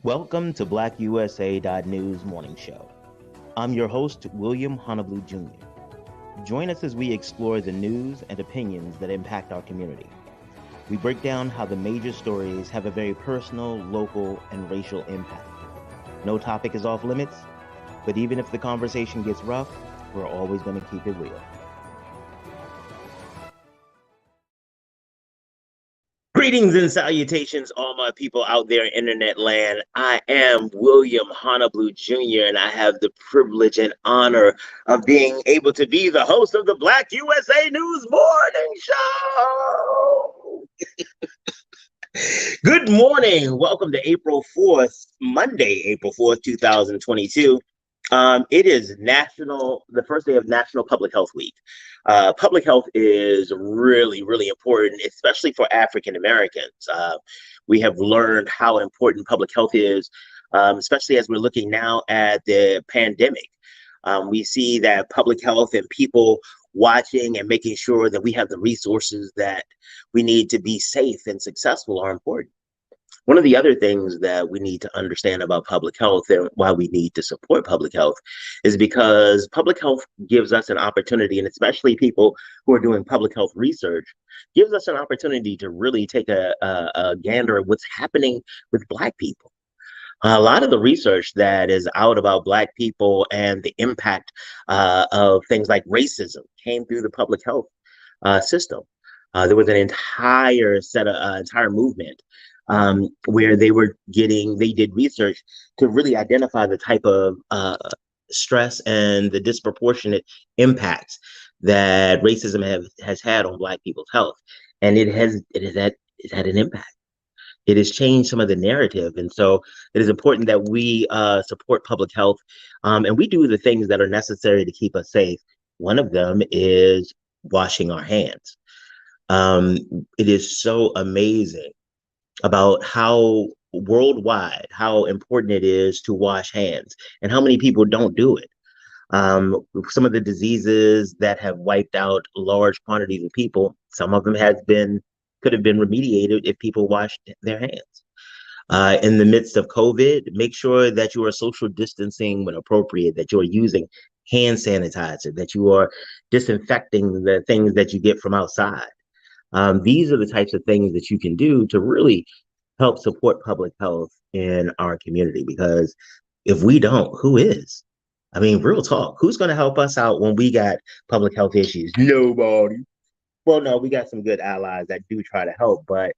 Welcome to BlackUSA.news morning show. I'm your host, William Honolulu Jr. Join us as we explore the news and opinions that impact our community. We break down how the major stories have a very personal, local, and racial impact. No topic is off limits, but even if the conversation gets rough, we're always going to keep it real. Greetings and salutations, all my people out there in internet land. I am William Honolulu Jr., and I have the privilege and honor of being able to be the host of the Black USA News Morning Show. Good morning. Welcome to April 4th, Monday, April 4th, 2022. It is the first day of National Public Health Week. Public health is really, really important, especially for African Americans. We have learned how important public health is, especially as we're looking now at the pandemic. We see that public health and people watching and making sure that we have the resources that we need to be safe and successful are important. One of the other things that we need to understand about public health and why we need to support public health is because public health gives us an opportunity, and especially people who are doing public health research, gives us an opportunity to really take a gander at what's happening with Black people. A lot of the research that is out about Black people and the impact of things like racism came through the public health system. There was an entire movement where they did research to really identify the type of stress and the disproportionate impacts that racism has had on Black people's health, and it's had an impact. It has changed some of the narrative, and so it is important that we support public health, and we do the things that are necessary to keep us safe. One of them is washing our hands. It is so amazing about how worldwide, how important it is to wash hands and how many people don't do it. Some of the diseases that have wiped out large quantities of people, some of them could have been remediated if people washed their hands. In the midst of COVID, make sure that you are social distancing when appropriate, that you are using hand sanitizer, that you are disinfecting the things that you get from outside. These are the types of things that you can do to really help support public health in our community, because if we don't, who is? I mean, real talk, who's going to help us out when we got public health issues? Nobody. Well, no, we got some good allies that do try to help, but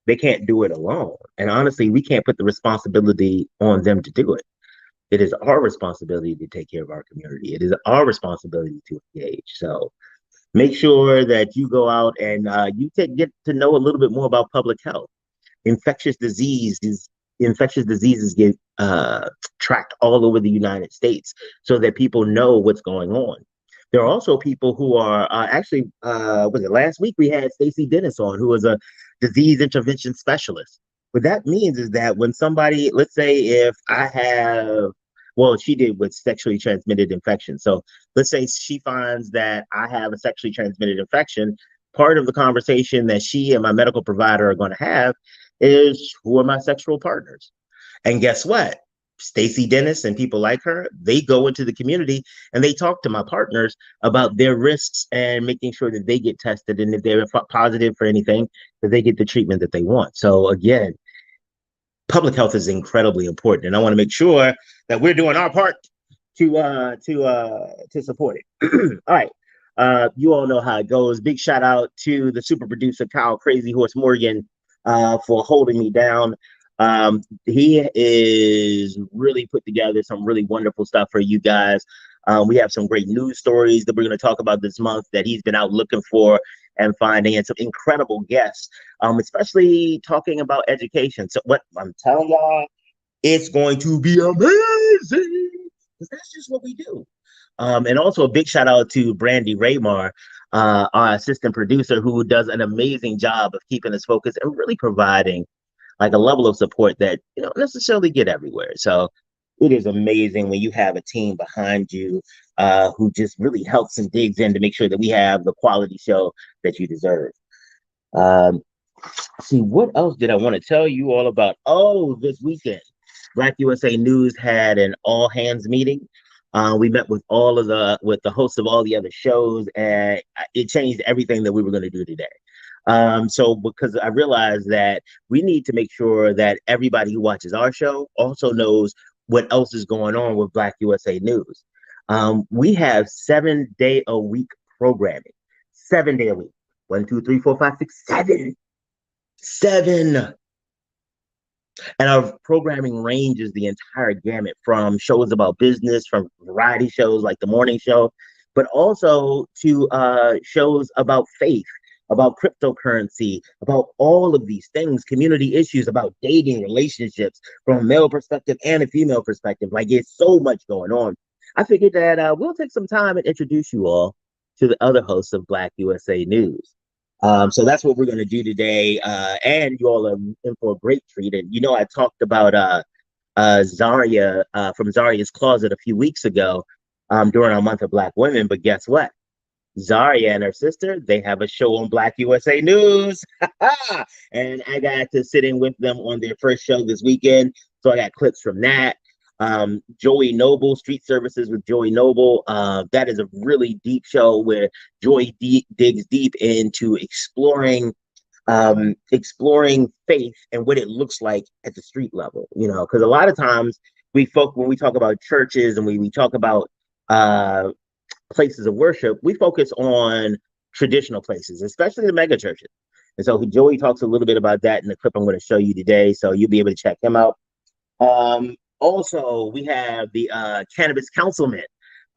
they can't do it alone. And honestly, we can't put the responsibility on them to do it. It is our responsibility to take care of our community. It is our responsibility to engage. So make sure that you go out and get to know a little bit more about public health. Infectious diseases get tracked all over the United States so that people know what's going on. There are also people who are was it last week we had Stacey Dennis on, who was a disease intervention specialist. What that means is that when somebody, let's say if I have, well, she did with sexually transmitted infection. So let's say she finds that I have a sexually transmitted infection. Part of the conversation that she and my medical provider are going to have is, who are my sexual partners? And guess what? Stacey Dennis and people like her, they go into the community and they talk to my partners about their risks and making sure that they get tested. And if they're positive for anything, that they get the treatment that they want. So again, public health is incredibly important. And I want to make sure that we're doing our part to support it. All right. You all know how it goes. Big shout out to the super producer, Kyle Crazy Horse Morgan, for holding me down. He is really put together some really wonderful stuff for you guys. We have some great news stories that we're going to talk about this month that he's been out looking for and finding, and some incredible guests, especially talking about education. So what I'm telling y'all, it's going to be amazing, because that's just what we do. And also a big shout out to Brandy Raymar, our assistant producer, who does an amazing job of keeping us focused and really providing like a level of support that you don't necessarily get everywhere. So it is amazing when you have a team behind you who just really helps and digs in to make sure that we have the quality show that you deserve. See, what else did I want to tell you all about? Oh, this weekend. Black USA News had an all hands meeting. We met with all of the hosts of all the other shows, and it changed everything that we were going to do today. So because I realized that we need to make sure that everybody who watches our show also knows what else is going on with Black USA News. We have 7 day a week programming, 7 day a week. 1, 2, 3, 4, 5, 6, 7. 7. And our programming ranges the entire gamut from shows about business, from variety shows like the morning show, but also to shows about faith, about cryptocurrency, about all of these things, community issues, about dating, relationships from a male perspective and a female perspective. Like it's so much going on. I figured that we'll take some time and introduce you all to the other hosts of Black USA News. So that's what we're going to do today. And you all are in for a great treat. And I talked about Zaria from Zaria's Closet a few weeks ago during our month of Black women. But guess what? Zaria and her sister, they have a show on Black USA News. And I got to sit in with them on their first show this weekend. So I got clips from that. Joey Noble, Street Services with Joey Noble. That is a really deep show where Joey digs deep into exploring faith and what it looks like at the street level. Because a lot of times when we talk about churches and we talk about places of worship, we focus on traditional places, especially the mega churches. And so Joey talks a little bit about that in the clip I'm going to show you today. So you'll be able to check him out. Also, we have the cannabis councilman,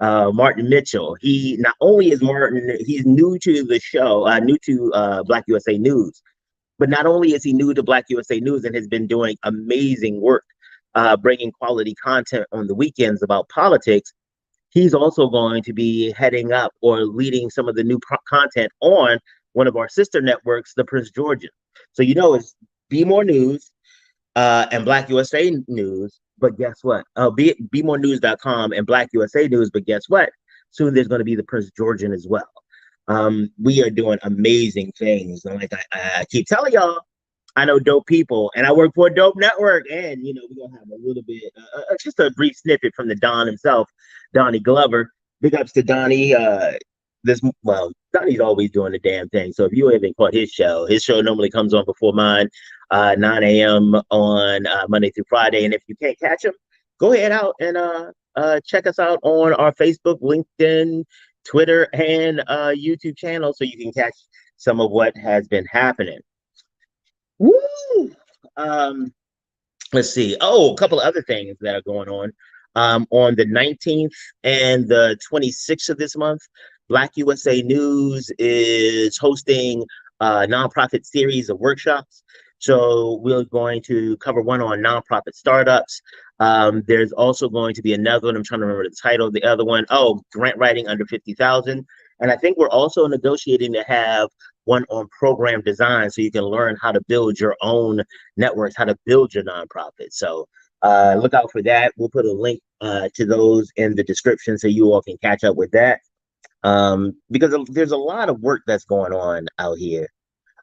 Martin Mitchell. He not only is Martin, he's new to the show, new to Black USA News, but not only is he new to Black USA News and has been doing amazing work, bringing quality content on the weekends about politics, he's also going to be heading up or leading some of the new content on one of our sister networks, the Prince Georgian. So it's Be More News and Black USA News. But guess what? BeMoreNews.com and Black USA News. But guess what? Soon there's going to be the Prince Georgian as well. We are doing amazing things. And like I keep telling y'all, I know dope people and I work for a dope network. And, we're going to have a little bit, just a brief snippet from the Don himself, Donnie Glover. Big ups to Donnie. Donnie's always doing the damn thing. So if you haven't caught his show normally comes on before mine, 9 a.m. on Monday through Friday. And if you can't catch him, go ahead out and check us out on our Facebook, LinkedIn, Twitter, and YouTube channel so you can catch some of what has been happening. Woo! Let's see. Oh, a couple of other things that are going on. On the 19th and the 26th of this month, Black USA News is hosting a nonprofit series of workshops. So we're going to cover one on nonprofit startups. There's also going to be another one. I'm trying to remember the title of the other one. Oh, grant writing under 50,000. And I think we're also negotiating to have one on program design so you can learn how to build your own networks, how to build your nonprofit. So look out for that. We'll put a link to those in the description so you all can catch up with that. Because there's a lot of work that's going on out here.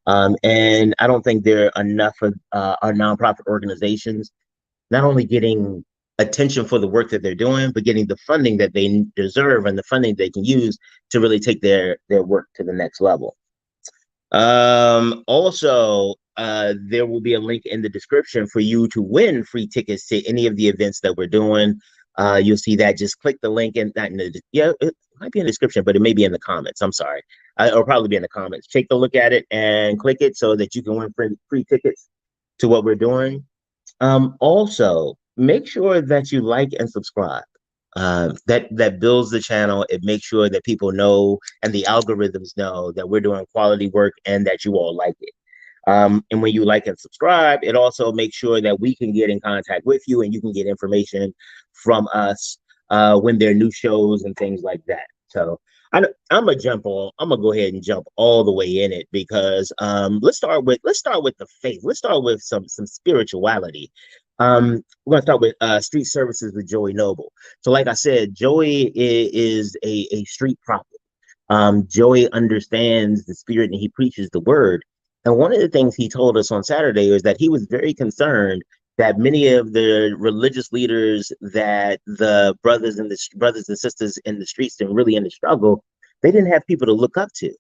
And I don't think there are enough of our nonprofit organizations not only getting attention for the work that they're doing, but getting the funding that they deserve and the funding they can use to really take their work to the next level. Also, there will be a link in the description for you to win free tickets to any of the events that we're doing. You'll see that. Just click the link and it might be in the description, but it may be in the comments. I'm sorry. It'll probably be in the comments. Take a look at it and click it so that you can win free tickets to what we're doing. Also, make sure that you like and subscribe. That builds the channel. It makes sure that people know and the algorithms know that we're doing quality work and that you all like it. And when you like and subscribe, it also makes sure that we can get in contact with you and you can get information from us when there are new shows and things like that. So I'm gonna go ahead and jump all the way in it because let's start with the faith. Let's start with some spirituality. We're gonna start with Street Services with Joey Noble. So like I said, Joey is a street prophet. Joey understands the spirit and he preaches the word. And one of the things he told us on Saturday is that he was very concerned that many of the religious leaders that the brothers and sisters in the streets and really in the struggle, they didn't have people to look up to.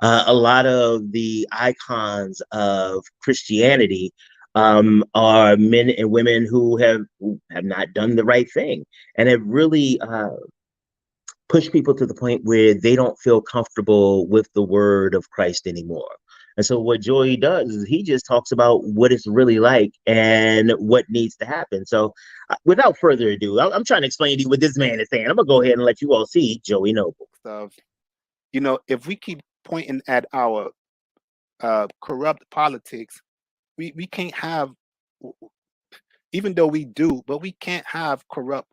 A lot of the icons of Christianity are men and women who have not done the right thing and have really push people to the point where they don't feel comfortable with the word of Christ anymore. And so what Joey does is he just talks about what it's really like and what needs to happen. So without further ado, I'm trying to explain to you what this man is saying. I'm gonna go ahead and let you all see Joey Noble. Of, if we keep pointing at our corrupt politics, we can't have, even though we do, but we can't have corrupt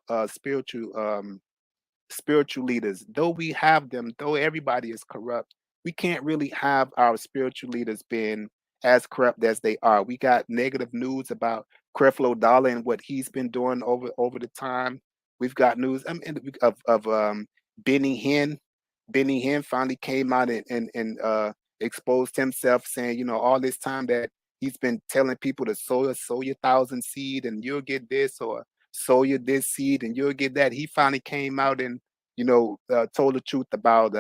spiritual leaders. Though we have them, though everybody is corrupt, we can't really have our spiritual leaders being as corrupt as they are. We got negative news about Creflo Dollar and what he's been doing over the time. We've got news, of Benny Hinn. Benny Hinn finally came out and exposed himself, saying, all this time that he's been telling people to sow your 1,000 seed and you'll get this, or sow your this seed and you'll get that. He finally came out and told the truth about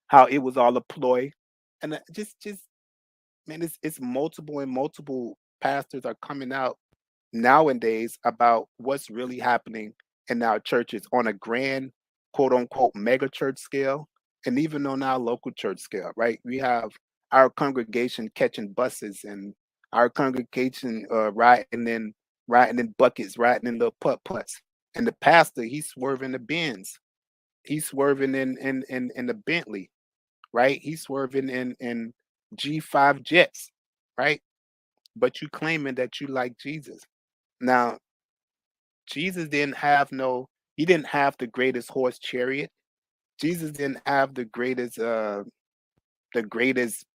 how it was all a ploy, and just man, it's multiple and multiple pastors are coming out nowadays about what's really happening in our churches on a grand, quote unquote, mega church scale, and even on our local church scale. Right, we have our congregation catching buses, and our congregation riding in buckets, riding in little putt putts, and the pastor, he's swerving the Benz, he's swerving in the Bentley, right? He's swerving in G5 jets, right? But you claiming that you like Jesus. Now, Jesus didn't have no, he didn't have the greatest horse chariot. Jesus didn't have the greatest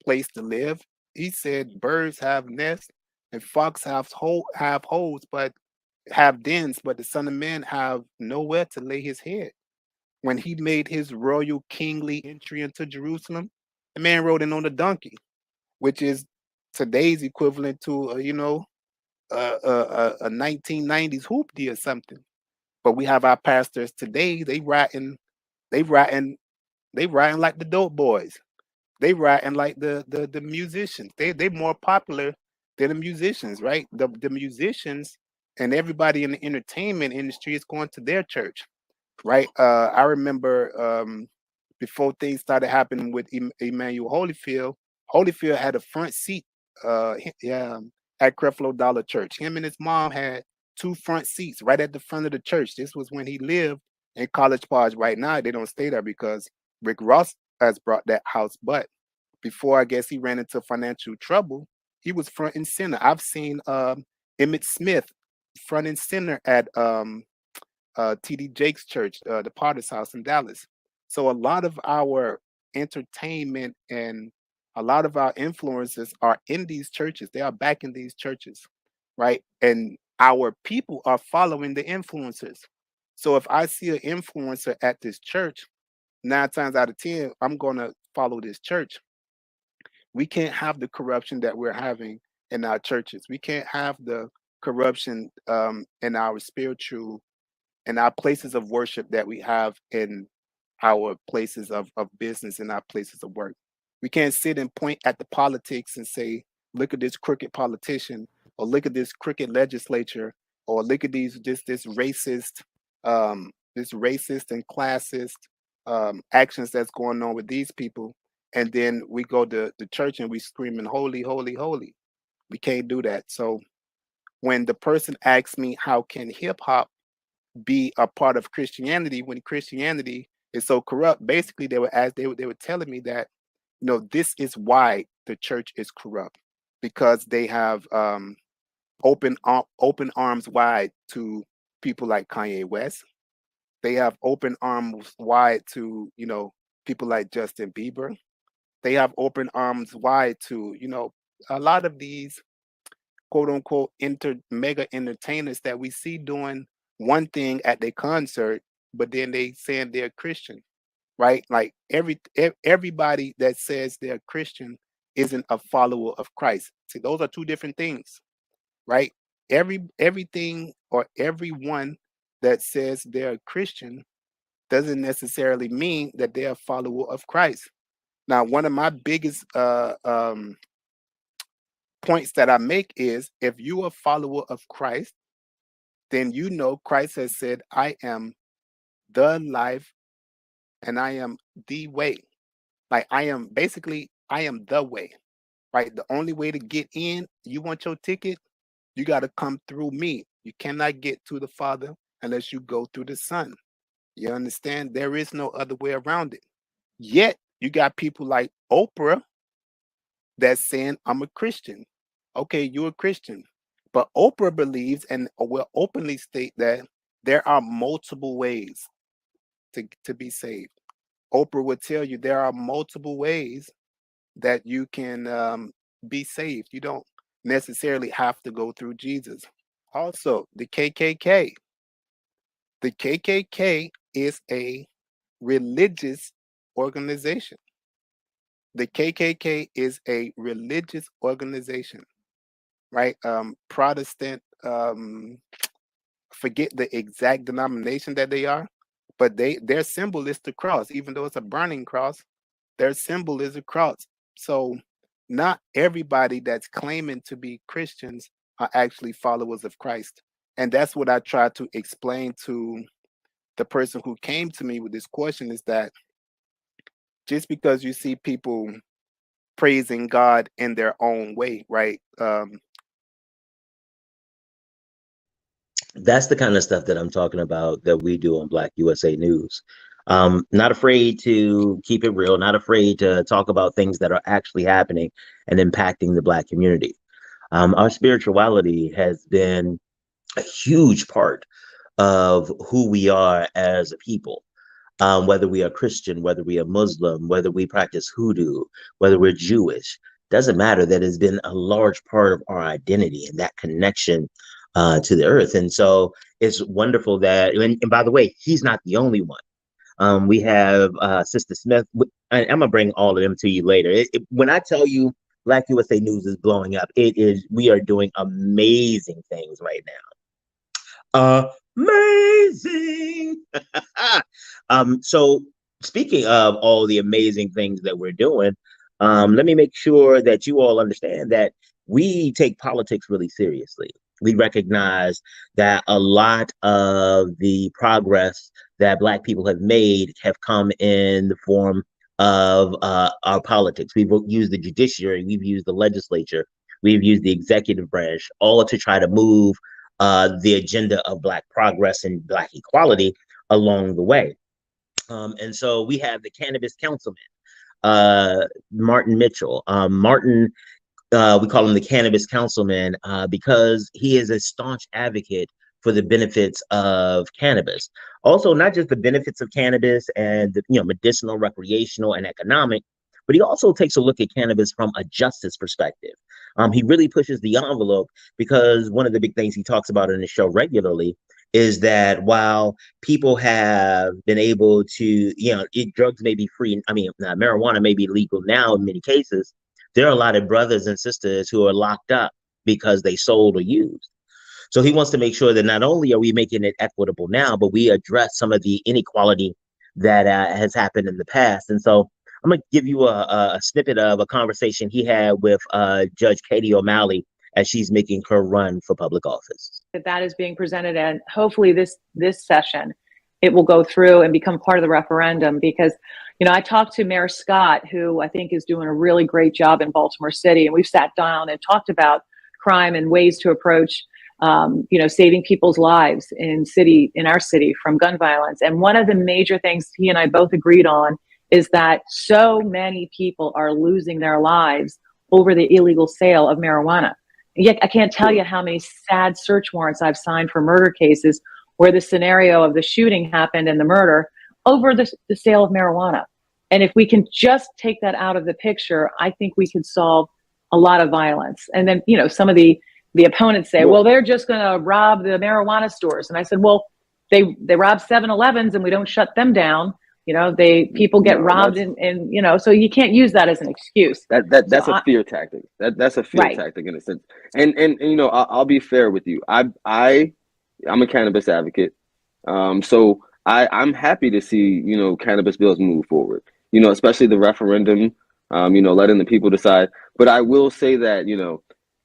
place to live. He said birds have nests and fox have holes, but have dens, but the Son of Man have nowhere to lay his head. When he made his royal kingly entry into Jerusalem, the man rode in on a donkey, which is today's equivalent to a 1990s hoopty or something. But we have our pastors today. They riding, they riding like the dope boys. They riding like the musicians. They more popular than the musicians, right? The musicians and everybody in the entertainment industry is going to their church, right? I remember before things started happening with Emmanuel Holyfield. Holyfield had a front seat at Creflo Dollar Church. Him and his mom had two front seats right at the front of the church. This was when he lived in College Park. Right now, they don't stay there because Rick Ross has brought that house. But before, I guess, he ran into financial trouble, he was front and center. I've seen Emmett Smith front and center at TD Jakes Church, the Potter's House in Dallas. So a lot of our entertainment and a lot of our influences are in these churches. They are back in these churches, right? And our people are following the influencers. So if I see an influencer at this church, 9 times out of 10, I'm gonna follow this church. We can't have the corruption that we're having in our churches. We can't have the corruption in our spiritual and our places of worship that we have in our places of business and our places of work. We can't sit and point at the politics and say, look at this crooked politician, or look at this crooked legislature, or look at this racist and classist actions that's going on with these people. And then we go to the church and we screaming, holy, holy, holy. We can't do that. So when the person asks me, how can hip hop be a part of Christianity when Christianity is so corrupt? Basically, they were telling me that this is why the church is corrupt, because they have open arms wide to people like Kanye West. They have open arms wide to people like Justin Bieber. They have open arms wide to a lot of these quote unquote mega entertainers that we see doing one thing at their concert, but then they saying they're Christian, right? Like everybody that says they're Christian isn't a follower of Christ. See, those are two different things, right? everything or everyone that says they're a Christian doesn't necessarily mean that they're a follower of Christ. Now, one of my biggest points that I make is, if you are a follower of Christ, then you know Christ has said, I am the life and I am the way. Like, I am the way, right? The only way to get in, you want your ticket, you got to come through me. You cannot get to the Father unless you go through the Son. You understand? There is no other way around it. Yet, you got people like Oprah that's saying, I'm a Christian. Okay, you're a Christian. But Oprah believes and will openly state that there are multiple ways to be saved. Oprah would tell you there are multiple ways that you can be saved. You don't necessarily have to go through Jesus. Also, the KKK. The KKK is a religious organization. The KKK is a religious organization, right? Protestant, forget the exact denomination that they are, but their symbol is the cross. Even though it's a burning cross, their symbol is a cross. So not everybody that's claiming to be Christians are actually followers of Christ. And that's what I try to explain to the person who came to me with this question, is that just because you see people praising God in their own way, right? That's the kind of stuff that I'm talking about that we do on Black USA News. Not afraid to keep it real, not afraid to talk about things that are actually happening and impacting the Black community. Our spirituality has been a huge part of who we are as a people. Whether we are Christian, whether we are Muslim, whether we practice hoodoo, whether we're Jewish, doesn't matter. That has been a large part of our identity and that connection to the earth. And so it's wonderful that, and by the way, he's not the only one. We have Sister Smith. I'm going to bring all of them to you later. When I tell you Black USA News is blowing up, we are doing amazing things right now. Amazing. So speaking of all the amazing things that we're doing, let me make sure that you all understand that we take politics really seriously. We recognize that a lot of the progress that Black people have made have come in the form of our politics. We've used the judiciary, we've used the legislature, we've used the executive branch, all to try to move the agenda of Black progress and Black equality along the way. And so we have the cannabis councilman, Martin Mitchell. Martin, we call him the cannabis councilman because he is a staunch advocate for the benefits of cannabis. Also, not just the benefits of cannabis and medicinal, recreational, and economic, but he also takes a look at cannabis from a justice perspective. He really pushes the envelope because one of the big things he talks about in the show regularly is that while people have been able to, drugs may be free. I mean, marijuana may be legal now in many cases. There are a lot of brothers and sisters who are locked up because they sold or used. So he wants to make sure that not only are we making it equitable now, but we address some of the inequality that has happened in the past. And so I'm going to give you a snippet of a conversation he had with Judge Katie O'Malley as she's making her run for public office. That is being presented, and hopefully this session, it will go through and become part of the referendum, because, I talked to Mayor Scott, who I think is doing a really great job in Baltimore City, and we've sat down and talked about crime and ways to approach, saving people's lives in our city from gun violence. And one of the major things he and I both agreed on is that so many people are losing their lives over the illegal sale of marijuana. Yet I can't tell you how many sad search warrants I've signed for murder cases where the scenario of the shooting happened and the murder over the sale of marijuana. And if we can just take that out of the picture, I think we can solve a lot of violence. And then, some of the opponents say, well, they're just going to rob the marijuana stores. And I said, well, they rob 7-Elevens and we don't shut them down. People get No, robbed and so you can't use that as an excuse. That's a fear tactic. That's a fear Right. tactic in a sense. And I'll be fair with you. I'm a cannabis advocate. So I'm happy to see, cannabis bills move forward, especially the referendum, letting the people decide. But I will say that,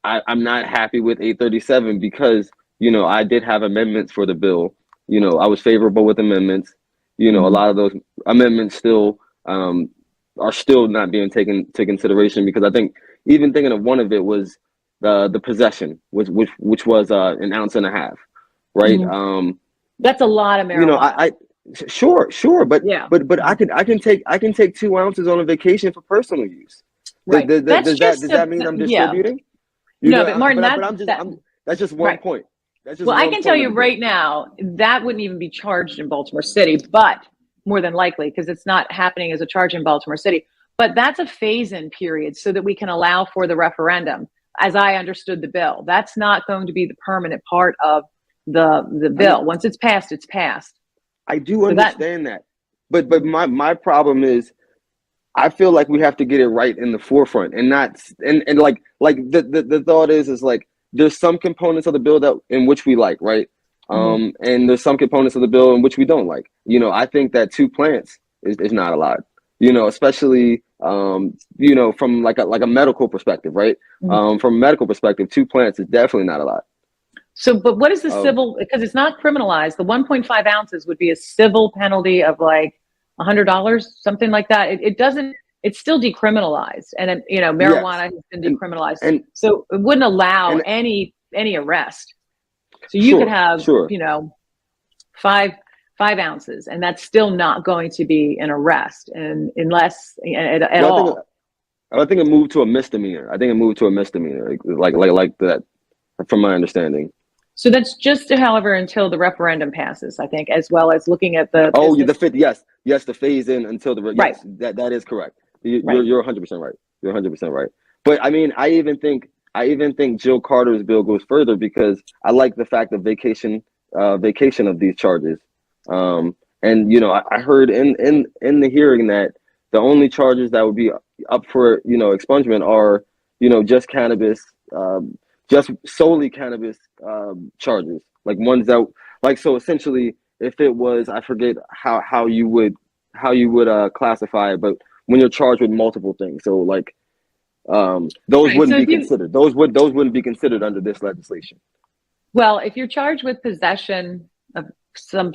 I'm not happy with 837 because, I did have amendments for the bill. I was favorable with amendments. A lot of those amendments still are still not being taken into consideration because I think even thinking of one of it was the possession, which was an ounce and a half, right? That's a lot of marijuana. Sure, but yeah. but I can take 2 ounces on a vacation for personal use. Right. Does that mean I'm distributing? No, but Martin, that's just one point. Well, I can tell you right now that wouldn't even be charged in Baltimore City, but more than likely because it's not happening as a charge in Baltimore City. But that's a phase-in period so that we can allow for the referendum. As I understood the bill, that's not going to be the permanent part of the bill. Once it's passed, it's passed. I do understand that. But my problem is I feel like we have to get it right in the forefront and not and like the thought is like there's some components of the bill that in which we like, right? And there's some components of the bill in which we don't like. I think that 2 plants is not a lot. Especially from like a medical perspective, right? From a medical perspective, 2 plants is definitely not a lot. So, but what is the civil, because it's not criminalized, the 1.5 ounces would be a civil penalty of like $100, something like that. It doesn't, it's still decriminalized. And, marijuana has been decriminalized. And so it wouldn't allow any arrest. So you could have, 5 ounces, and that's still not going to be an arrest and unless at all. I think it moved to a misdemeanor. Like that, from my understanding. So that's just, however, until the referendum passes, I think, as well as looking at the the phase in until the right. Yes, that is correct. You're 100% right. You're 100% right. But I mean, I even think Jill Carter's bill goes further because I like the fact of vacation of these charges. And I heard in the hearing that the only charges that would be up for expungement are just cannabis. Just solely cannabis charges, like ones that so essentially if it was, I forget how you would classify it, but when you're charged with multiple things, so like those wouldn't be considered. Those wouldn't be considered under this legislation. Well, if you're charged with possession of some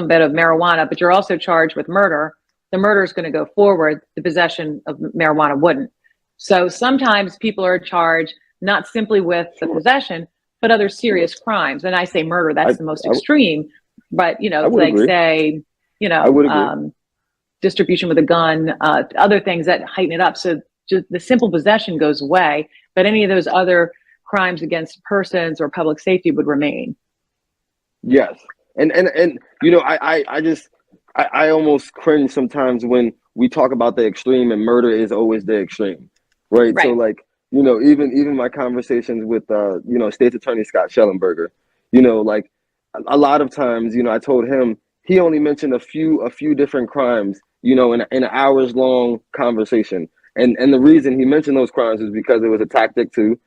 bit of marijuana, but you're also charged with murder, the murder is going to go forward. The possession of marijuana wouldn't. So sometimes people are charged not simply with the possession, but other serious crimes. And I say murder, that's the most extreme. But, say, distribution with a gun, other things that heighten it up. So just the simple possession goes away, but any of those other crimes against persons or public safety would remain. Yes. And I almost cringe sometimes when we talk about the extreme and murder is always the extreme. Right. So like, even my conversations with, State's Attorney Scott Schellenberger, like a lot of times, I told him he only mentioned a few different crimes, in an hours long conversation. And the reason he mentioned those crimes is because it was a tactic to,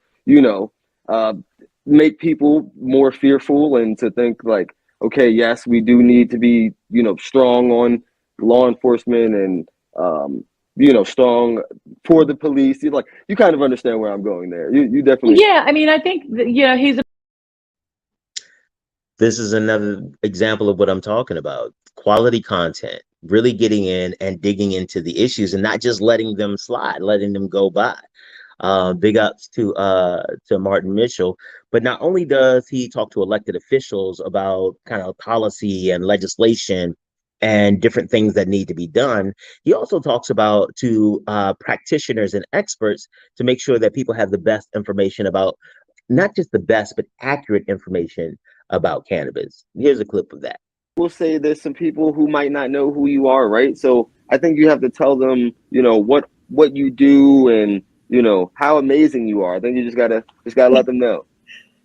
make people more fearful and to think like, okay, yes, we do need to be, strong on law enforcement and, strong for the police. You kind of understand where I'm going there. You definitely. Yeah, I mean, I think he's. This is another example of what I'm talking about. Quality content, really getting in and digging into the issues and not just letting them slide, letting them go by. Big ups to Martin Mitchell. But not only does he talk to elected officials about kind of policy and legislation and different things that need to be done, he also talks to practitioners and experts to make sure that people have the best information about, not just the best, but accurate information about cannabis. Here's a clip of that. We'll say there's some people who might not know who you are, right? So I think you have to tell them, what you do and, how amazing you are. I think you just gotta let them know.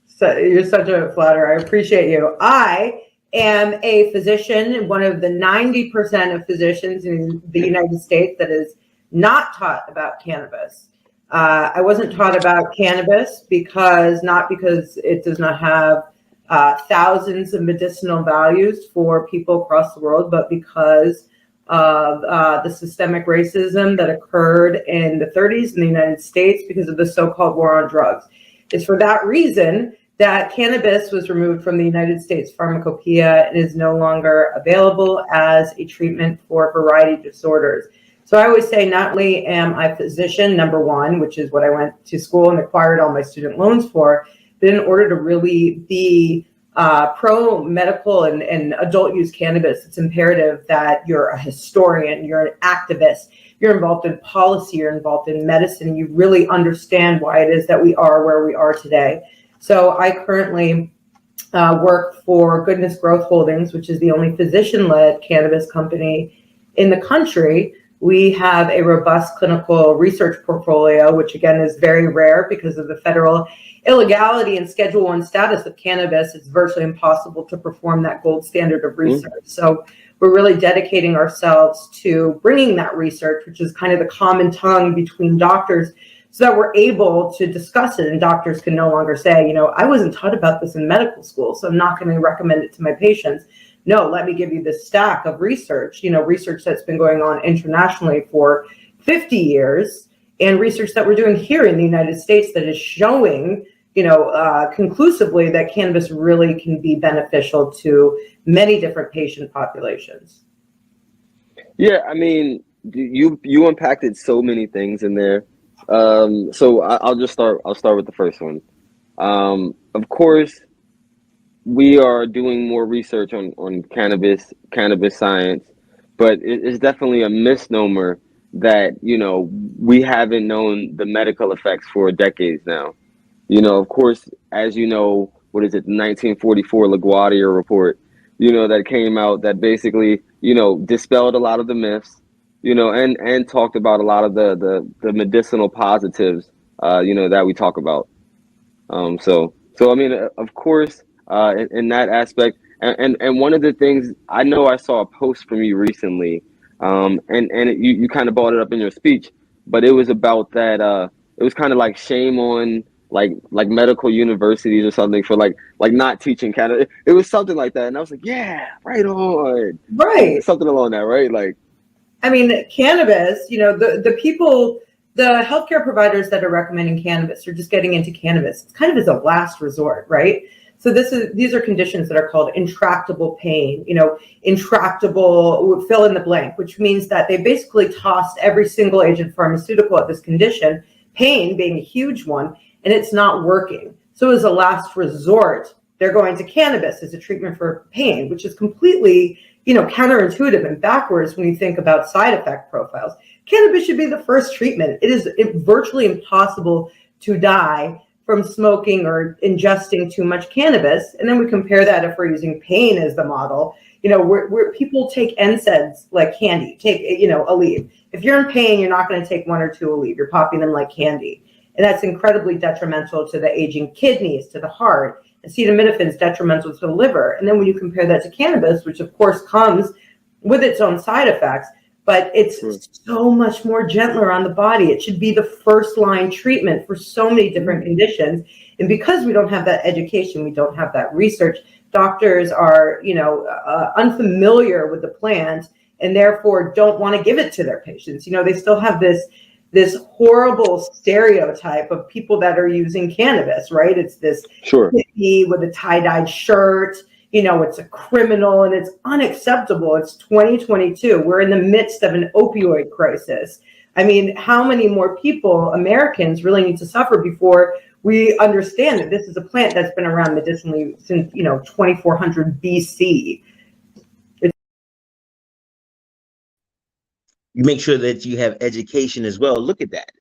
So you're such a flatterer. I appreciate you. I am a physician, one of the 90% of physicians in the United States that is not taught about cannabis. I wasn't taught about cannabis not because it does not have thousands of medicinal values for people across the world, but because of the systemic racism that occurred in the 30s in the United States because of the so-called war on drugs. It's for that reason that cannabis was removed from the United States pharmacopoeia and is no longer available as a treatment for a variety of disorders. So I always say, not only am I a physician, number one, which is what I went to school and acquired all my student loans for, but in order to really be pro-medical and adult use cannabis, it's imperative that you're a historian, you're an activist, you're involved in policy, you're involved in medicine, you really understand why it is that we are where we are today. So I currently work for Goodness Growth Holdings, which is the only physician-led cannabis company in the country. We have a robust clinical research portfolio, which again is very rare because of the federal illegality and Schedule I status of cannabis. It's virtually impossible to perform that gold standard of research. So we're really dedicating ourselves to bringing that research, which is kind of the common tongue between doctors, so that we're able to discuss it, and doctors can no longer say, I wasn't taught about this in medical school, so I'm not going to recommend it to my patients. No, let me give you this stack of research, research that's been going on internationally for 50 years, and research that we're doing here in the United States that is showing, conclusively that cannabis really can be beneficial to many different patient populations. Yeah, I mean, you impacted so many things in there. So I'll start with the first one. Of course, we are doing more research on cannabis science, but it's definitely a misnomer that, we haven't known the medical effects for decades now. Of course, as you know, what is it, the 1944 LaGuardia report, that came out that basically, dispelled a lot of the myths, and talked about a lot of the medicinal positives, that we talk about. So I mean, of course, in that aspect, and one of the things, I know I saw a post from you recently, you kind of brought it up in your speech, but it was about that, it was kind of like shame on like medical universities or something for like not teaching cannabis. It was something like that, and I was like, yeah, right on, right, something along that, right? Like, I mean, cannabis, the people, the healthcare providers that are recommending cannabis are just getting into cannabis. It's kind of as a last resort, right? So these are conditions that are called intractable pain, intractable fill in the blank, which means that they basically tossed every single agent pharmaceutical at this condition, pain being a huge one, and it's not working. So as a last resort, they're going to cannabis as a treatment for pain, which is completely, counterintuitive and backwards when you think about side effect profiles. Cannabis should be the first treatment. It is virtually impossible to die from smoking or ingesting too much cannabis. And then we compare that if we're using pain as the model, where people take NSAIDs like candy, take, Aleve. If you're in pain, you're not going to take one or two Aleve. You're popping them like candy. And that's incredibly detrimental to the aging kidneys, to the heart. Acetaminophen is detrimental to the liver. And then when you compare that to cannabis, which of course comes with its own side effects, but it's so much more gentler on the body. It should be the first line treatment for so many different conditions. And because we don't have that education, we don't have that research, doctors are, unfamiliar with the plant and therefore don't want to give it to their patients. They still have this horrible stereotype of people that are using cannabis, right? It's this hippie with a tie-dyed shirt, it's a criminal, and it's unacceptable. It's 2022. We're in the midst of an opioid crisis. I mean, how many more people, Americans, really need to suffer before we understand that this is a plant that's been around medicinally since, 2400 BC? You make sure that you have education as well. Look at that,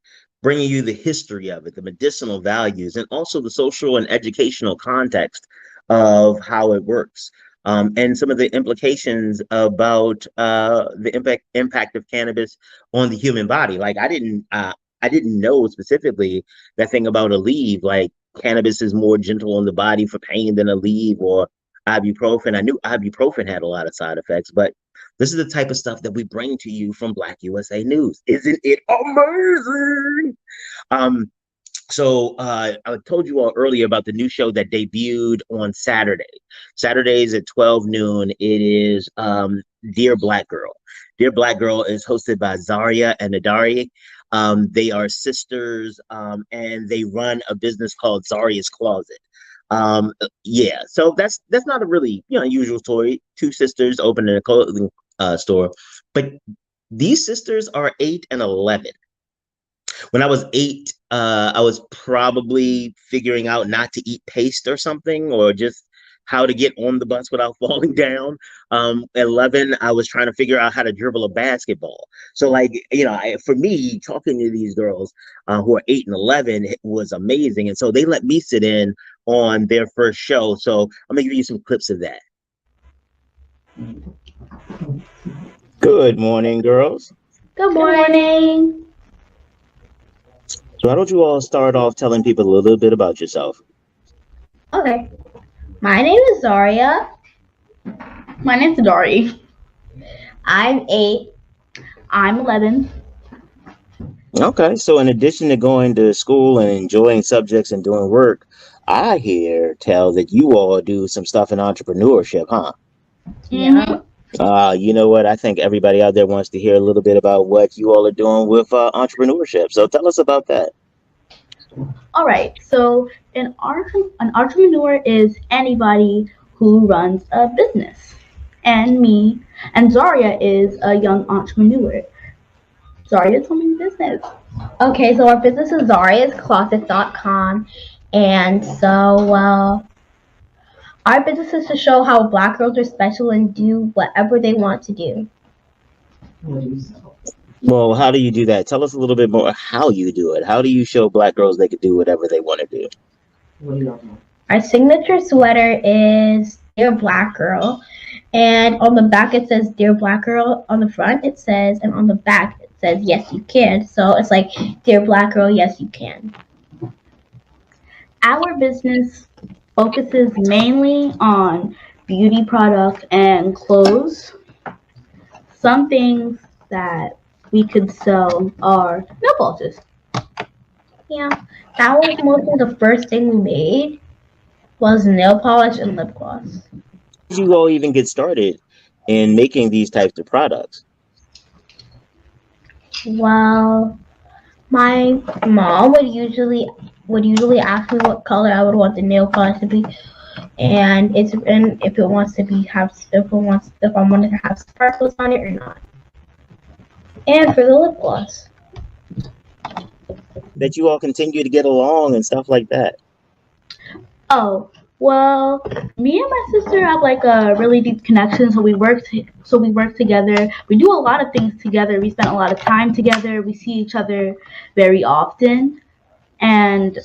bringing you the history of it, the medicinal values, and also the social and educational context of how it works, and some of the implications about the impact of cannabis on the human body. Like I didn't know specifically that thing about Aleve, like cannabis is more gentle on the body for pain than Aleve, or ibuprofen. I knew ibuprofen had a lot of side effects, but this is the type of stuff that we bring to you from Black USA News. Isn't it amazing? I told you all earlier about the new show that debuted on Saturday. Saturdays at 12 noon. It is Dear Black Girl. Dear Black Girl is hosted by Zaria and Nadari. They are sisters, and they run a business called Zaras Closet. So that's not a really unusual story. Two sisters opening a clothing store, but these sisters are 8 and 11. When I was 8, I was probably figuring out not to eat paste or something, or just how to get on the bus without falling down. 11, I was trying to figure out how to dribble a basketball. So, for me, talking to these girls who are 8 and 11 was amazing. And so they let me sit in on their first show. So I'm gonna give you some clips of that. Good morning, girls. Good morning. So why don't you all start off telling people a little bit about yourself? Okay. My name is Zaria. My name's Dari. I'm 8. I'm 11. Okay, so in addition to going to school and enjoying subjects and doing work, I hear tell that you all do some stuff in entrepreneurship, huh? Yeah. You know what? I think everybody out there wants to hear a little bit about what you all are doing with entrepreneurship. So tell us about that. All right. So an entrepreneur is anybody who runs a business. And me and Zaria is a young entrepreneur. Zaria, tell me your business. Okay, so our business is ZarasCloset.com. And so, our business is to show how Black girls are special and do whatever they want to do. Well, how do you do that? Tell us a little bit more how you do it. How do you show Black girls they can do whatever they want to do? Our signature sweater is Dear Black Girl. And on the back it says Dear Black Girl. On the front it says, and on the back it says yes you can. So it's like Dear Black Girl, yes you can. Our business focuses mainly on beauty products and clothes. Some things that we could sell are nail polishes. Yeah, that was mostly the first thing we made was nail polish and lip gloss. How did you all even get started in making these types of products? Well, my mom would usually ask me what color I would want the nail polish to be, and if I wanted to have sparkles on it or not. And for the lip gloss. That you all continue to get along and stuff like that. Oh, well, me and my sister have like a really deep connection, so we work together. We do a lot of things together. We spend a lot of time together. We see each other very often. And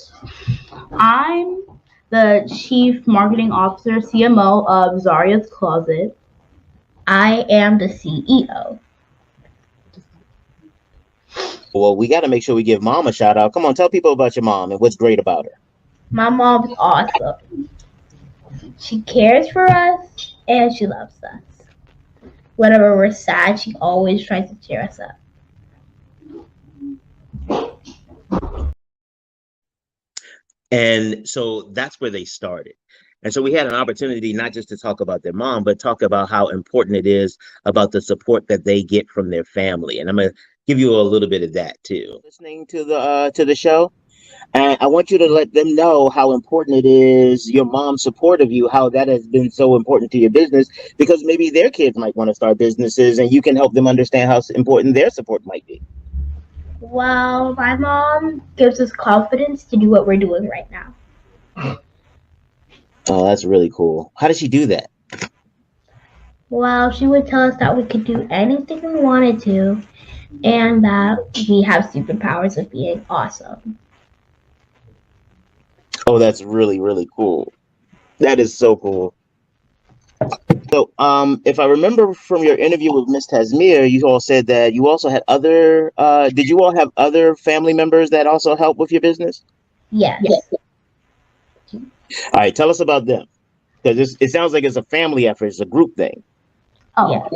I'm the Chief Marketing Officer, CMO of Zaras Closet. I am the CEO. Well, we got to make sure we give Mom a shout out. Come on, tell people about your mom and what's great about her. My mom's awesome. She cares for us and she loves us. Whenever we're sad, she always tries to cheer us up. And so that's where they started. And so we had an opportunity not just to talk about their mom, but talk about how important it is about the support that they get from their family. And I'm going to give you a little bit of that too. Listening to the show, and I want you to let them know how important it is, your mom's support of you, how that has been so important to your business, because maybe their kids might want to start businesses and you can help them understand how important their support might be. Well, my mom gives us confidence to do what we're doing right now. Oh, that's really cool. How does she do that? Well, she would tell us that we could do anything we wanted to and that we have superpowers of being awesome. Oh, that's really, really cool. That is so cool. So, if I remember from your interview with Miss Tasmir, you all said that you also had other, did you all have other family members that also help with your business? Yes. All right, tell us about them. Because it sounds like it's a family effort. It's a group thing. Oh, yeah.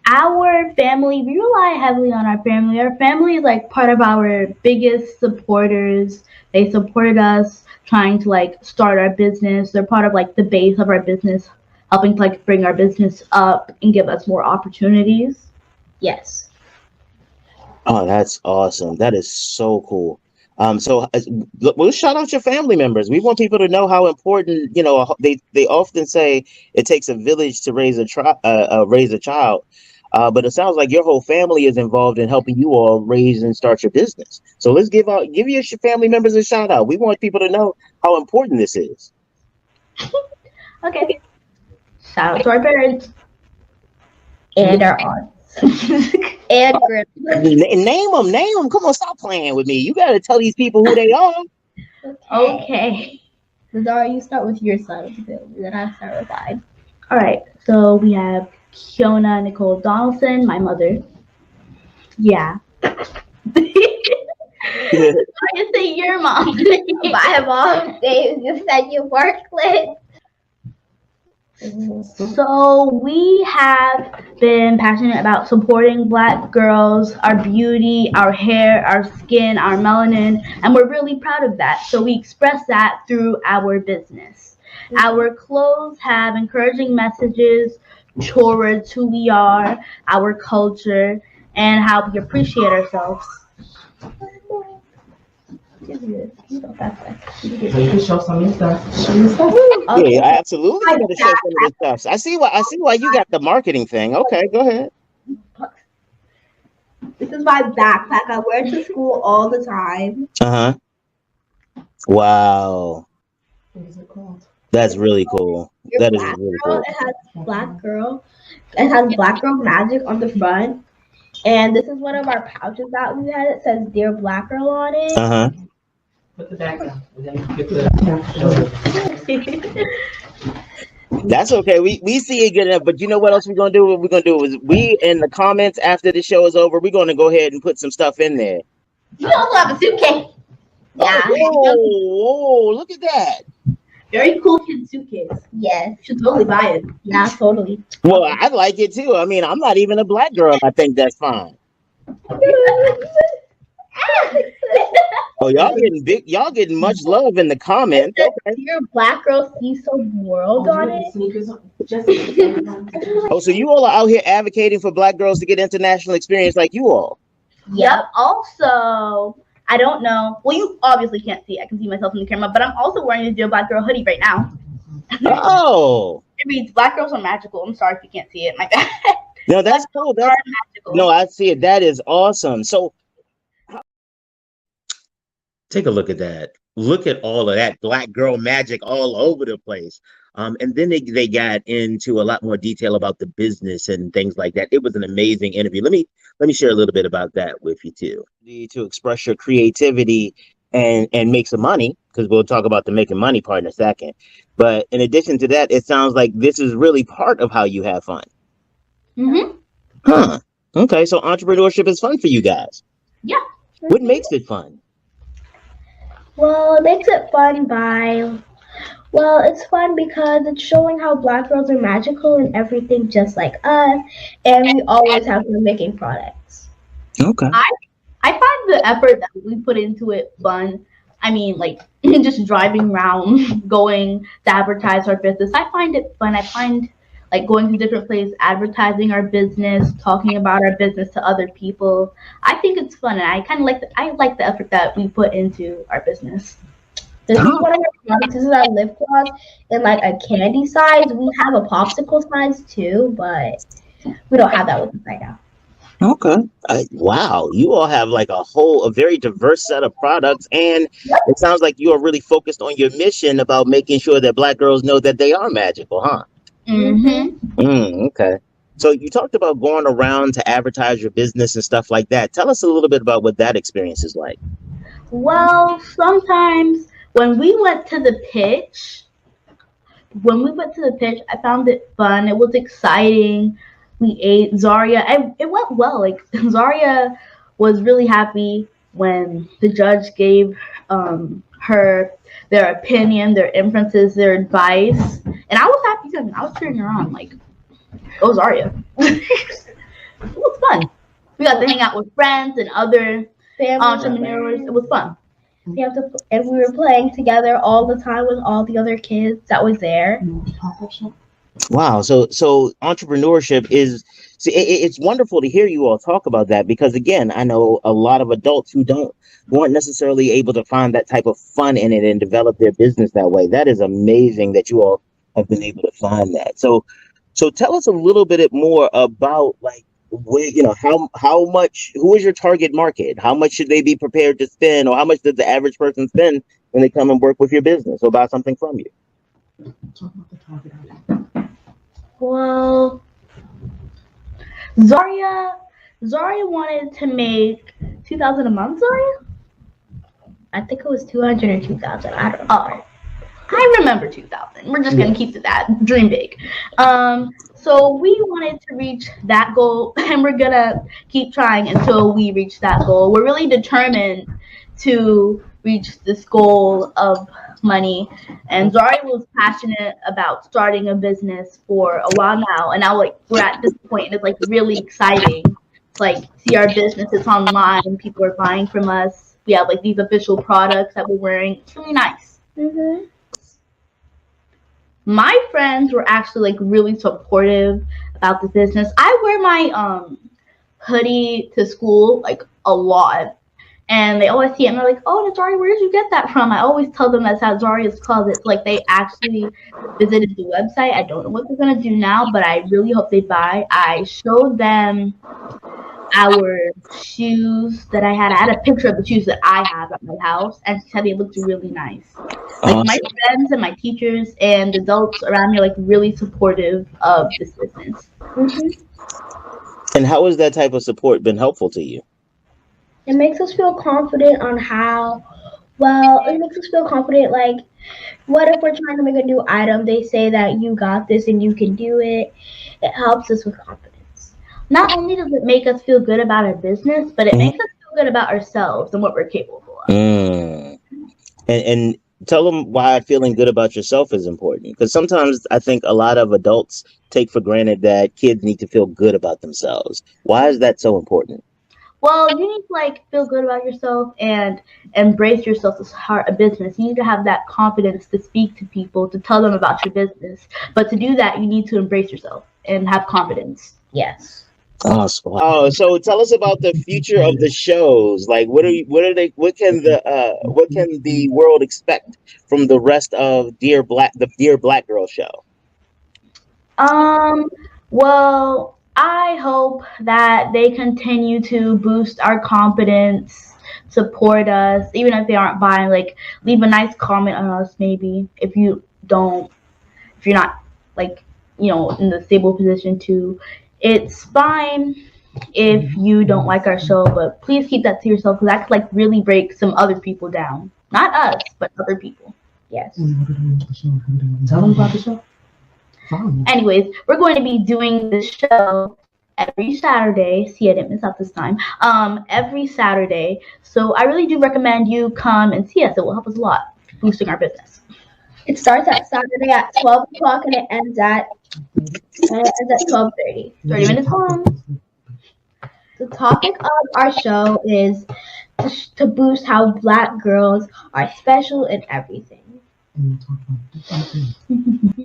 Our family, we rely heavily on our family. Our family is like part of our biggest supporters. They supported us trying to like start our business. They're part of like the base of our business, helping to like bring our business up and give us more opportunities. Yes. Oh, that's awesome. That is so cool. So we'll shout out your family members. We want people to know how important, they often say it takes a village to raise a child. But it sounds like your whole family is involved in helping you all raise and start your business. So let's give your family members a shout out. We want people to know how important this is. Okay. Shout out to our parents and our aunts. And name them. Come on, stop playing with me. You got to tell these people who they are. Okay. Zara, you start with your side of the family, then I start with mine. All right. So we have Kiona Nicole Donaldson, my mother. Yeah. I just say your mom. My mom, you said you work with. So we have been passionate about supporting Black girls, our beauty, our hair, our skin, our melanin, and we're really proud of that. So we express that through our business. Our clothes have encouraging messages towards who we are, our culture, and how we appreciate ourselves. So you can show some of your stuff. Okay. Yeah, absolutely. You gotta show some of this stuff. I see why you got the marketing thing. Okay, go ahead. This is my backpack. I wear it to school all the time. Uh-huh. Wow. What is it called? That's really cool. That is really cool. It has Black Girl. It has Black Girl Magic on the front. And this is one of our pouches that we had. It says Dear Black Girl on it. Uh-huh. Put the back down. That's okay. We see it good enough, but you know what else we're gonna do? What we're gonna do is we in the comments after the show is over, we're gonna go ahead and put some stuff in there. We also have a suitcase. Yeah. Whoa, look at that. Very cool kid suitcase. Yes. You should totally buy it. Yeah, totally. Well, I like it too. I mean, I'm not even a Black girl. I think that's fine. Oh, y'all getting much love in the comments. Okay. Your Black Girl sees some world on it. Oh, so you all are out here advocating for Black girls to get international experience like you all. Yep. Also, I don't know. Well, you obviously can't see. I can see myself in the camera, but I'm also wearing a Dear Black Girl hoodie right now. Oh. It reads Black girls are magical. I'm sorry if you can't see it. My bad. No, that's cool. No, I see it. That is awesome. So take a look at that. Look at all of that Black girl magic all over the place. And then they got into a lot more detail about the business and things like that. It was an amazing interview. Let me share a little bit about that with you too. To express your creativity and make some money, because we'll talk about the making money part in a second. But in addition to that, it sounds like this is really part of how you have fun. Mm-hmm. Huh. Okay, so entrepreneurship is fun for you guys. Yeah. What makes it fun? Well, it makes it fun it's fun because it's showing how Black girls are magical and everything just like us, and we always have fun making products. Okay. I find the effort that we put into it fun. I mean, like just driving around, going to advertise our business. I find it fun. I find like going to different places, advertising our business, talking about our business to other people. I think it's fun, and I kind of like the effort that we put into our business. This is one of our products. This is our lip gloss in like a candy size. We have a popsicle size too, but we don't have that with us right now. Okay. Wow. You all have like a very diverse set of products, and it sounds like you are really focused on your mission about making sure that Black girls know that they are magical, huh? Mm-hmm. Okay. So you talked about going around to advertise your business and stuff like that. Tell us a little bit about what that experience is like. Well, sometimes when we went to the pitch, I found it fun. It was exciting. We ate Zaria, and it went well. Like Zaria was really happy when the judge gave her their opinion, their inferences, their advice, And I was happy too. I was cheering her on, like, go Zaria. It was fun. We got to hang out with friends and other entrepreneurs. It was fun. And we were playing together all the time with all the other kids that was there. Wow. So entrepreneurship is, see, it's wonderful to hear you all talk about that, because again, I know a lot of adults who weren't necessarily able to find that type of fun in it and develop their business that way. That is amazing that you all have been able to find that. So tell us a little bit more about, like, where, how much, who is your target market? How much should they be prepared to spend, or how much does the average person spend when they come and work with your business or buy something from you? Well, Zaria wanted to make 2,000 a month. Zaria, I think it was 200 or 2,000. I don't know. I remember 2,000. We're just gonna keep to that. Dream big. So we wanted to reach that goal, and we're gonna keep trying until we reach that goal. We're really determined to reach this goal of money. And Zaria was passionate about starting a business for a while now, and now, like, we're at this point, and it's like really exciting. Like, see our business, it's online, people are buying from us. We have like these official products that we're wearing. It's really nice. Mm-hmm. My friends were actually, like, really supportive about the business. I wear my hoodie to school, like, a lot, and they always see it and they're like, "Oh, Zaria, where did you get that from?" I always tell them that's at Zaria's Closet. Like, they actually visited the website. I don't know what they're gonna do now, but I really hope they buy. I showed them our shoes that I had. I had a picture of the shoes that I have at my house, and she said they looked really nice. Like, my friends and my teachers and adults around me are, like, really supportive of this business. Mm-hmm. And how has that type of support been helpful to you? It makes us feel confident on it makes us feel confident, like, what if we're trying to make a new item? They say that you got this and you can do it. It helps us with confidence. Not only does it make us feel good about our business, but it makes us feel good about ourselves and what we're capable of. And tell them why feeling good about yourself is important. Because sometimes I think a lot of adults take for granted that kids need to feel good about themselves. Why is that so important? Well, you need to, like, feel good about yourself and embrace yourself to start a business. You need to have that confidence to speak to people, to tell them about your business. But to do that, you need to embrace yourself and have confidence. Yes. Awesome. Oh, so tell us about the future of the shows. Like, what can the world expect from the rest of the Dear Black Girl show? Well, I hope that they continue to boost our confidence, support us, even if they aren't buying. Like, leave a nice comment on us, maybe, if you're not, like, in the stable position to. It's fine if you don't like our show, but please keep that to yourself, because that could, like, really break some other people down. Not us, but other people. Yes. Tell them about the show. Anyways, we're going to be doing the show every Saturday. See, I didn't miss out this time. Every Saturday. So I really do recommend you come and see us. It will help us a lot boosting our business. It starts at Saturday at 12 o'clock and it ends at 12:30. 30 minutes long. The topic of our show is to boost how Black girls are special in everything.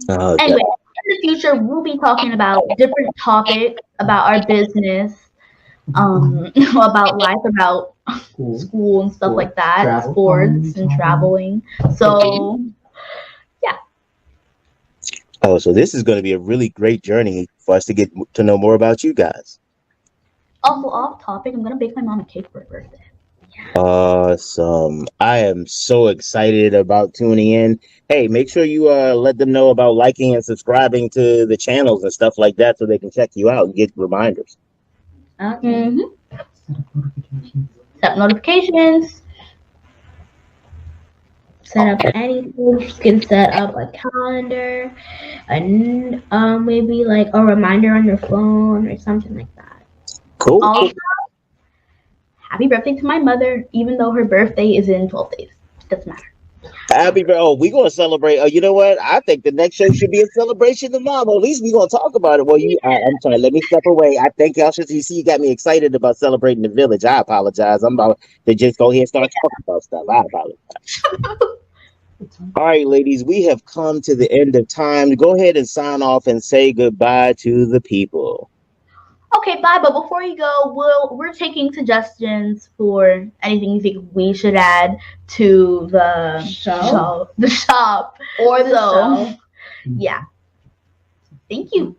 Anyway, in the future, we'll be talking about different topics about our business, about life, about school and stuff like that, sports and traveling. So, yeah. Oh, so this is going to be a really great journey for us to get to know more about you guys. Also, off topic, I'm going to bake my mom a cake for her birthday. Awesome. I am so excited about tuning in. Hey, make sure you let them know about liking and subscribing to the channels and stuff like that, so they can check you out and get reminders. Set up notifications. Set up anything. You can set up a calendar and maybe like a reminder on your phone or something like that. Cool. Also, happy birthday to my mother, even though her birthday is in 12 days. It doesn't matter. Happy birthday. Oh, we're going to celebrate. Oh, you know what? I think the next show should be a celebration of mom. At least we're going to talk about it. Well, I'm sorry. Let me step away. I think y'all should. You see, you got me excited about celebrating the village. I apologize. I'm about to just go ahead and start talking about stuff. I apologize. All right, ladies, we have come to the end of time. Go ahead and sign off and say goodbye to the people. Okay, bye. But before you go, we're taking suggestions for anything you think we should add to the shop Or the show. Yeah. Thank you.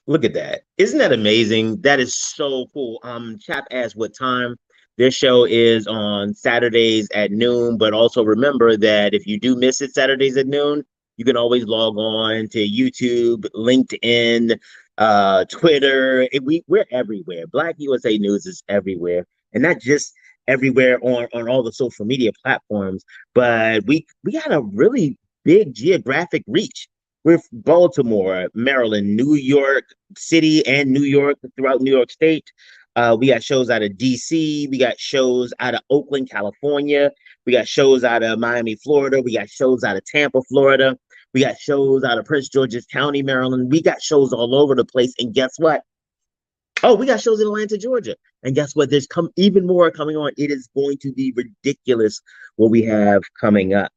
Look at that. Isn't that amazing? That is so cool. Chap asked what time. Their show is on Saturdays at noon, but also remember that if you do miss it Saturdays at noon, you can always log on to YouTube, LinkedIn, Twitter. We're everywhere. Black USA News is everywhere, and not just everywhere on all the social media platforms, but we got a really big geographic reach. We're Baltimore, Maryland, New York City, and New York, throughout New York State. We got shows out of DC. We got shows out of Oakland, California. We got shows out of Miami, Florida. We got shows out of Tampa, Florida. We got shows out of Prince George's County, Maryland. We got shows all over the place. And guess what? Oh, we got shows in Atlanta, Georgia. And guess what? There's even more coming on. It is going to be ridiculous what we have coming up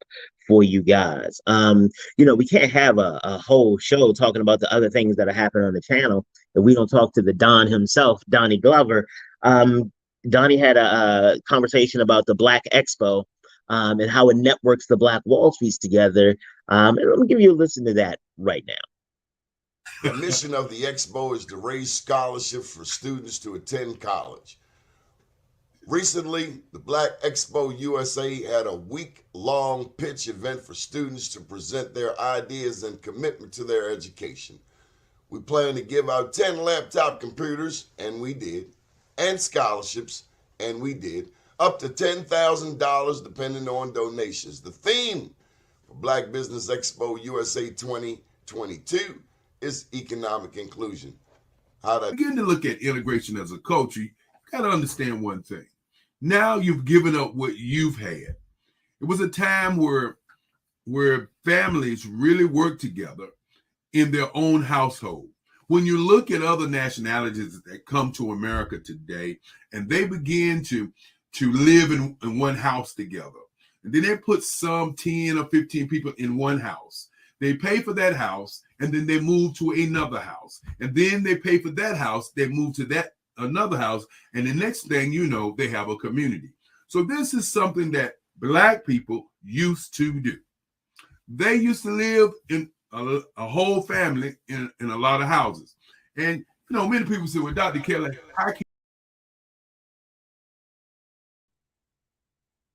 for you guys. We can't have a whole show talking about the other things that are happening on the channel if we don't talk to the Don himself, Donnie Glover. Donnie had a conversation about the Black Expo and how it networks the Black Wall Streets together. And let me give you a listen to that right now. The mission of the Expo is to raise scholarships for students to attend college. Recently, the Black Expo USA had a week-long pitch event for students to present their ideas and commitment to their education. We plan to give out 10 laptop computers, and we did, and scholarships, and we did, up to $10,000 depending on donations. The theme for Black Business Expo USA 2022 is economic inclusion. Begin to look at integration as a culture, you got to understand one thing. Now you've given up what you've had. It was a time where families really worked together in their own household. When you look at other nationalities that come to America today, and they begin to live in one house together, and then they put some 10 or 15 people in one house. They pay for that house, and then they move to another house. And then they pay for that house, they move to that another house, and the next thing you know, they have a community. So this is something that Black people used to do. They used to live in a whole family in a lot of houses. And, many people say, well, Dr. Kelly, how can...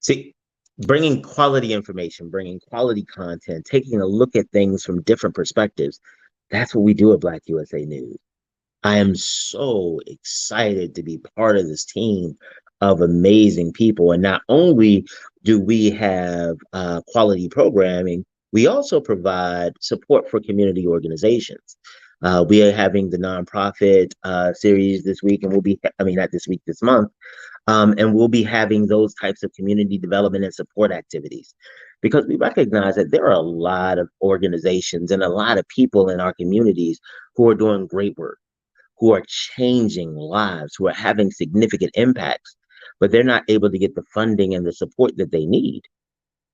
See, bringing quality information, bringing quality content, taking a look at things from different perspectives, that's what we do at Black USA News. I am so excited to be part of this team of amazing people. And not only do we have quality programming, we also provide support for community organizations. We are having the nonprofit series this week, and not this week, this month. And we'll be having those types of community development and support activities, because we recognize that there are a lot of organizations and a lot of people in our communities who are doing great work, who are changing lives, who are having significant impacts, but they're not able to get the funding and the support that they need.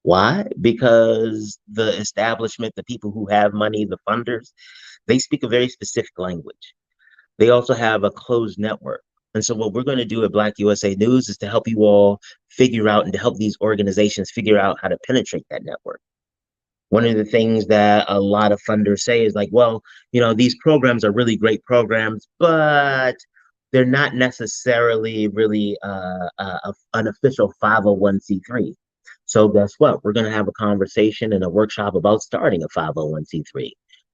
Why? Because the establishment, the people who have money, the funders, they speak a very specific language. They also have a closed network. And so what we're going to do at Black USA News is to help you all figure out and to help these organizations figure out how to penetrate that network. One of the things that a lot of funders say is like, well, these programs are really great programs, but they're not necessarily really an official 501c3. So guess what? We're going to have a conversation and a workshop about starting a 501c3.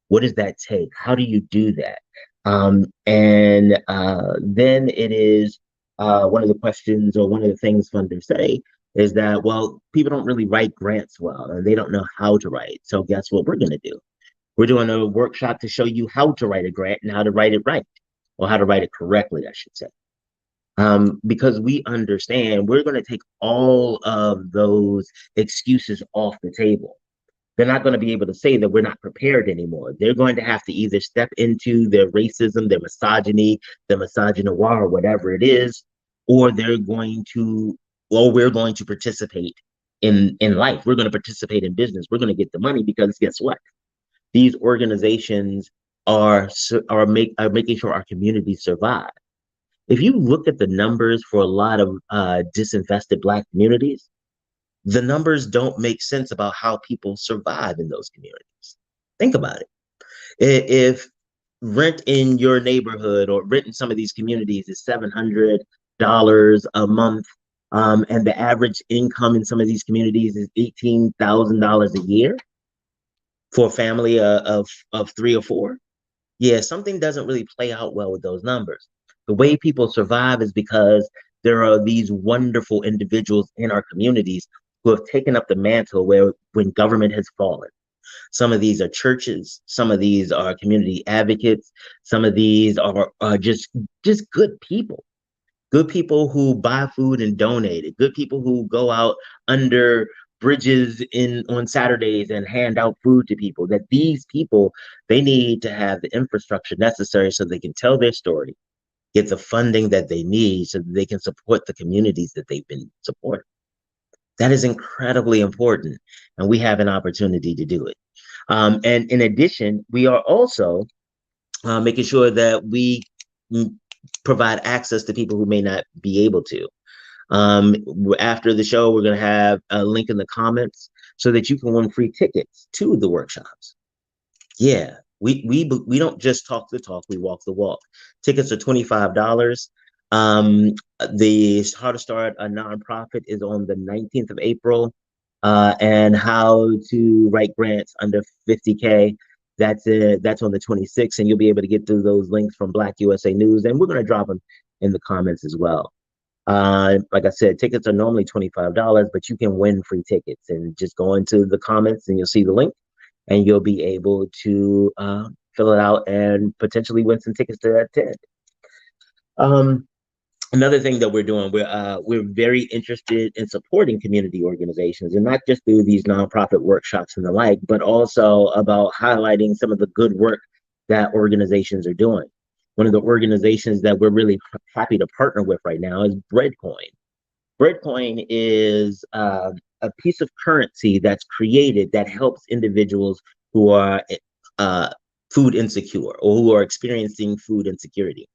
What does that take? How do you do that? Then it is one of the questions, or one of the things funders say is that, well, people don't really write grants well, and they don't know how to write. So guess what we're going to do? We're doing a workshop to show you how to write a grant and how to write it right, or how to write it correctly, I should say. because we understand we're going to take all of those excuses off the table. They're not going to be able to say that we're not prepared anymore. They're going to have to either step into their racism, their misogyny, their misogynoir, or whatever it is, or we're going to participate in life. We're going to participate in business. We're going to get the money because guess what? These organizations are making sure our communities survive. If you look at the numbers for a lot of disinvested Black communities, the numbers don't make sense about how people survive in those communities. Think about it. If rent in your neighborhood or rent in some of these communities is $700 a month, and the average income in some of these communities is $18,000 a year for a family of 3 or 4, yeah, something doesn't really play out well with those numbers. The way people survive is because there are these wonderful individuals in our communities who have taken up the mantle when government has fallen. Some of these are churches, some of these are community advocates, some of these are just good people who buy food and donate it, good people who go out under bridges on Saturdays and hand out food to people. That these people, they need to have the infrastructure necessary so they can tell their story, get the funding that they need so that they can support the communities that they've been supporting. That is incredibly important, and we have an opportunity to do it. And in addition, we are also making sure that we provide access to people who may not be able to. After the show, we're going to have a link in the comments so that you can win free tickets to the workshops. Yeah, we don't just talk the talk, we walk the walk. Tickets are $25. The How to Start a Nonprofit is on the 19th of April, and How to Write Grants Under 50K. That's on the 26th, and you'll be able to get through those links from BlackUSA.news, and we're going to drop them in the comments as well. Like I said, tickets are normally $25, but you can win free tickets, and just go into the comments and you'll see the link, and you'll be able to fill it out and potentially win some tickets to attend. Another thing that we're doing, we're very interested in supporting community organizations, and not just through these nonprofit workshops and the like, but also about highlighting some of the good work that organizations are doing. One of the organizations that we're really happy to partner with right now is Breadcoin. Breadcoin is a piece of currency that's created that helps individuals who are food insecure or who are experiencing food insecurity.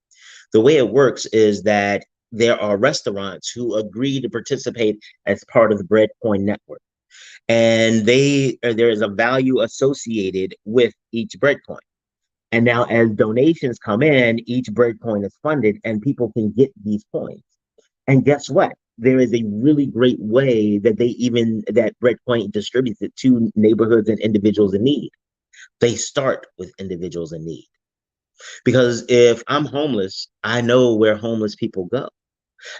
The way it works is that there are restaurants who agree to participate as part of the Breadcoin network. And there is a value associated with each Breadcoin. And now as donations come in, each Breadcoin is funded and people can get these coins. And guess what? There is a really great way that that Breadcoin distributes it to neighborhoods and individuals in need. They start with individuals in need. Because if I'm homeless, I know where homeless people go.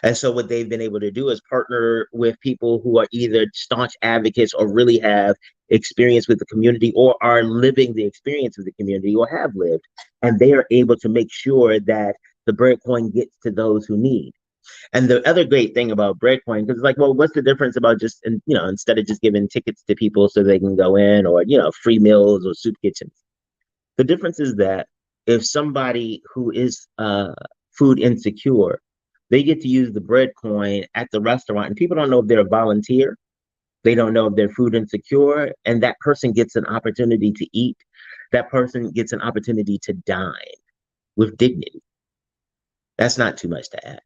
And so what they've been able to do is partner with people who are either staunch advocates or really have experience with the community or are living the experience of the community or have lived. And they are able to make sure that the Breadcoin gets to those who need. And the other great thing about Breadcoin, because it's like, well, what's the difference about just, instead of just giving tickets to people so they can go in, or, free meals or soup kitchens. The difference is that if somebody who is food insecure, they get to use the Breadcoin at the restaurant, and people don't know if they're a volunteer. They don't know if they're food insecure, and that person gets an opportunity to eat. That person gets an opportunity to dine with dignity. That's not too much to ask.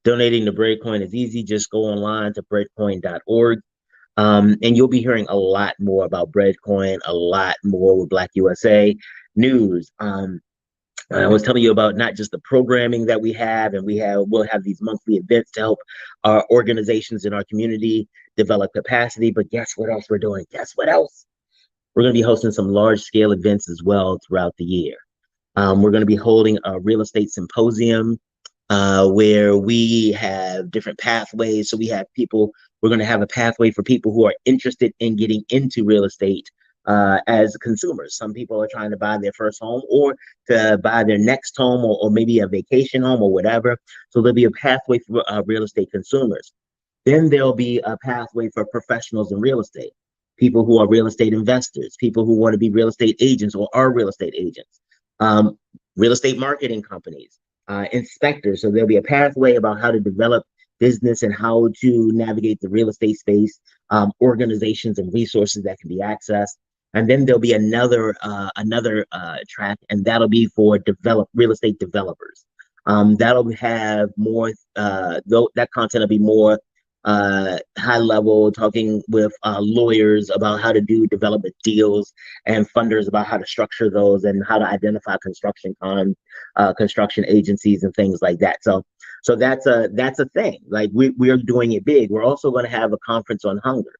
Donating to Breadcoin is easy. Just go online to breadcoin.org. And you'll be hearing a lot more about Breadcoin, a lot more with BlackUSA.news. I was telling you about not just the programming that we have, and we'll have these monthly events to help our organizations in our community develop capacity. But guess what else we're doing? Guess what else? We're going to be hosting some large scale events as well throughout the year. We're going to be holding a real estate symposium where we have different pathways. So we're going to have a pathway for people who are interested in getting into real estate as consumers. Some people are trying to buy their first home or to buy their next home or maybe a vacation home or whatever. So there'll be a pathway for real estate consumers. Then there'll be a pathway for professionals in real estate, people who are real estate investors, people who want to be real estate agents or are real estate agents, real estate marketing companies, inspectors. So there'll be a pathway about how to develop business and how to navigate the real estate space, organizations and resources that can be accessed. And then there'll be another track, and that'll be for real estate developers. That'll have more, that content will be more high level, talking with lawyers about how to do development deals and funders about how to structure those and how to identify construction agencies and things like that. So that's a thing. Like we are doing it big. We're also going to have a conference on hunger,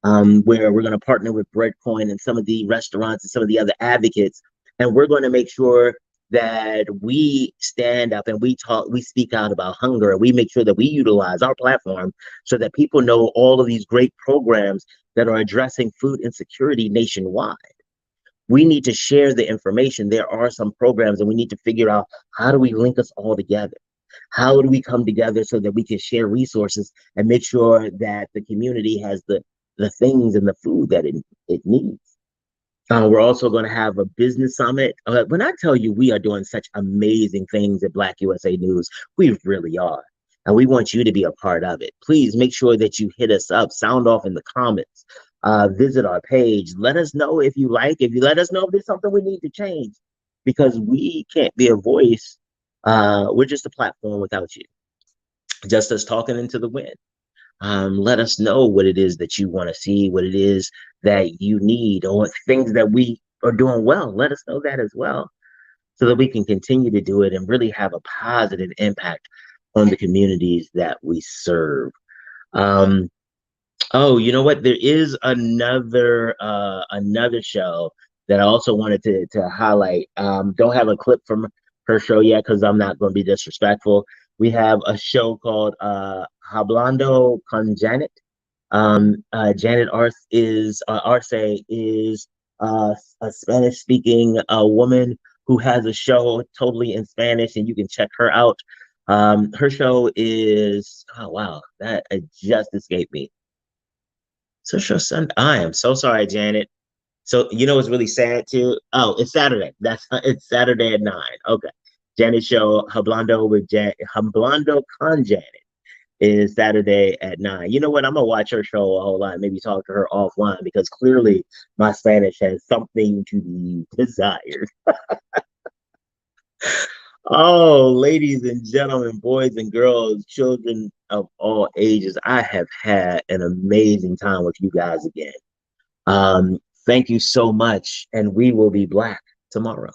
where we're going to partner with Breadcoin and some of the restaurants and some of the other advocates, and we're going to make sure that we stand up and we speak out about hunger. We make sure that we utilize our platform so that people know all of these great programs that are addressing food insecurity nationwide. We need to share the information. There are some programs, and we need to figure out, how do we link us all together? How do we come together so that we can share resources and make sure that the community has the things and the food that it needs? We're also going to have a business summit. When I tell you we are doing such amazing things at BlackUSA.news, we really are. And we want you to be a part of it. Please make sure that you hit us up, sound off in the comments, visit our page. Let us know if you let us know if there's something we need to change, because we can't be a voice. We're just a platform without you, just us talking into the wind. Let us know what it is that you want to see, what it is that you need, or things that we are doing well. Let us know that as well, so that we can continue to do it and really have a positive impact on the communities that we serve. Oh, you know what? There is another show that I also wanted to highlight. Don't have a clip from her show yet because I'm not going to be disrespectful. We have a show called Hablando con Janet. Janet Arce is a Spanish-speaking woman who has a show totally in Spanish, and you can check her out. Her show is, oh wow, that just escaped me. Social Sunday. I am so sorry, Janet. So you know what's really sad too? Oh, it's Saturday. It's Saturday at 9. Okay. Janet's show, Hablando con Janet, is Saturday at 9. You know what? I'm gonna watch her show a whole lot. Maybe talk to her offline, because clearly my Spanish has something to be desired. Oh, ladies and gentlemen, boys and girls, children of all ages, I have had an amazing time with you guys again. Thank you so much, and we will be black tomorrow.